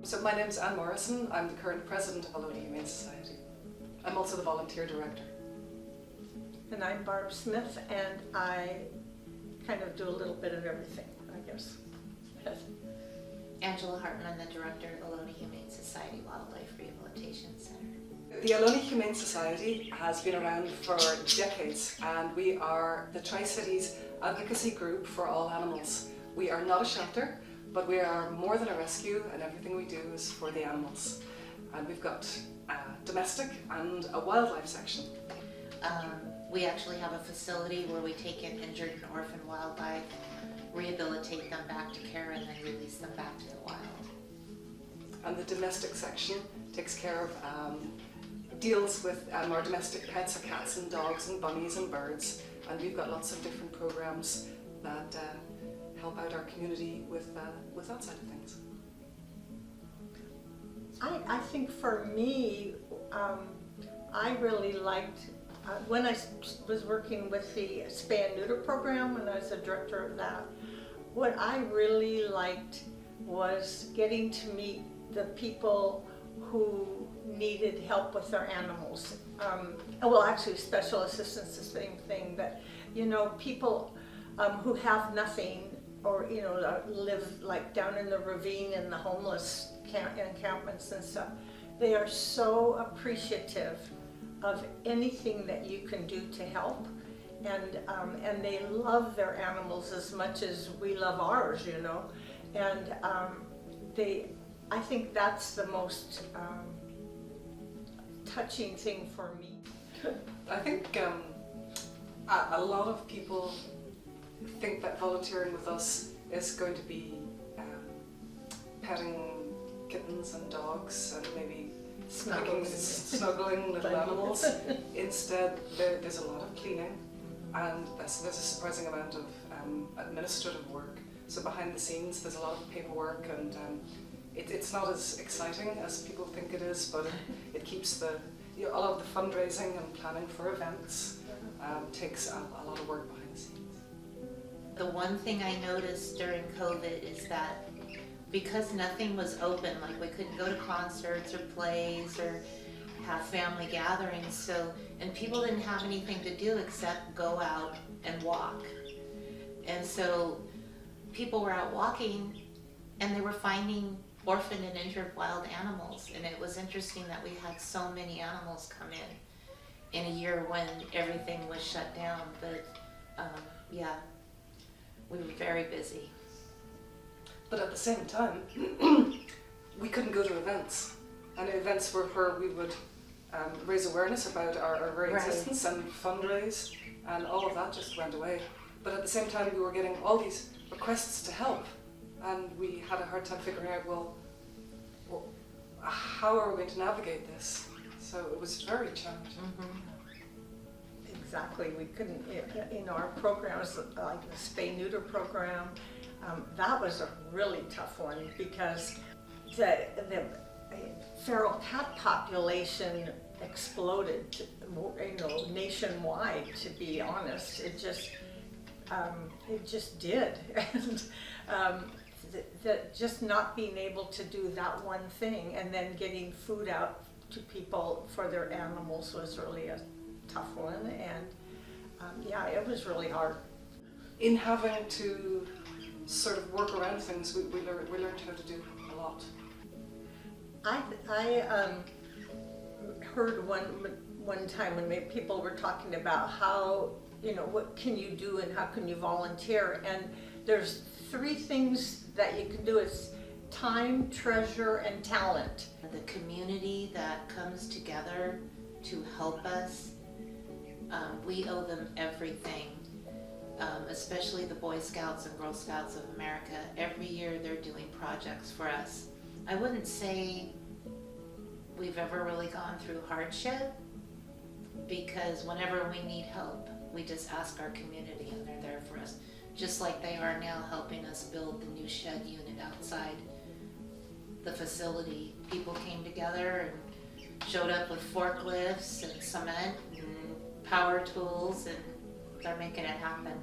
So my name's Anne Morrison. I'm the current president of Ohlone Humane Society. I'm also the volunteer director. And I'm Barb Smith, and I kind of do a little bit of everything, I guess. Angela Hartman, the director of Ohlone Humane Society Wildlife Rehabilitation Center. The Ohlone Humane Society has been around for decades, and we are the Tri-Cities advocacy group for all animals. We are not a shelter, but we are more than a rescue, and everything we do is for the animals. And we've got a domestic and a wildlife section. We actually have a facility where we take in injured and orphan wildlife, rehabilitate them back to care, and then release them back to the wild. And the domestic section takes care of, deals with our domestic pets, our cats and dogs and bunnies and birds. And we've got lots of different programs that help out our community with that side of things. I think for me, I really liked, when I was working with the spay and neuter program, when I was the director of that, what I really liked was getting to meet the people who needed help with their animals. Well, actually, special assistance, the same thing, but you know, people who have nothing, or you know, live like down in the ravine in the homeless encampments and stuff. They are so appreciative of anything that you can do to help, and they love their animals as much as we love ours, you know. And I think that's the most touching thing for me. I think a lot of people think that volunteering with us is going to be petting kittens and dogs and maybe snuggling little animals. Instead, there's a lot of cleaning, and there's a surprising amount of administrative work. So behind the scenes, there's a lot of paperwork, and it's not as exciting as people think it is, but it keeps a lot of the fundraising and planning for events takes a lot of work behind the scenes. The one thing I noticed during COVID is that because nothing was open, like we couldn't go to concerts or plays or have family gatherings, and people didn't have anything to do except go out and walk. And so people were out walking and they were finding orphaned and injured wild animals, and it was interesting that we had so many animals come in a year when everything was shut down. But yeah, we were very busy. But at the same time, we couldn't go to events, and events were where we would raise awareness about our very existence and fundraise, and all of that just went away. But at the same time, we were getting all these requests to help, and we had a hard time figuring out, well, how are we going to navigate this? So it was very challenging. Mm-hmm. Exactly, we couldn't, in our programs, like the spay-neuter program, that was a really tough one because the feral cat population exploded, you know, nationwide. To be honest, it just did, and just not being able to do that one thing and then getting food out to people for their animals was really a tough one, and yeah, it was really hard. In having to sort of work around things, we learned how to do a lot. I heard one time when people were talking about how, you know, what can you do and how can you volunteer, and there's 3 things that you can do. It's time, treasure, and talent. The community that comes together to help us, we owe them everything. Especially the Boy Scouts and Girl Scouts of America. Every year they're doing projects for us. I wouldn't say we've ever really gone through hardship, because whenever we need help, we just ask our community and they're there for us. Just like they are now helping us build the new shed unit outside the facility. People came together and showed up with forklifts and cement and power tools, and they're making it happen.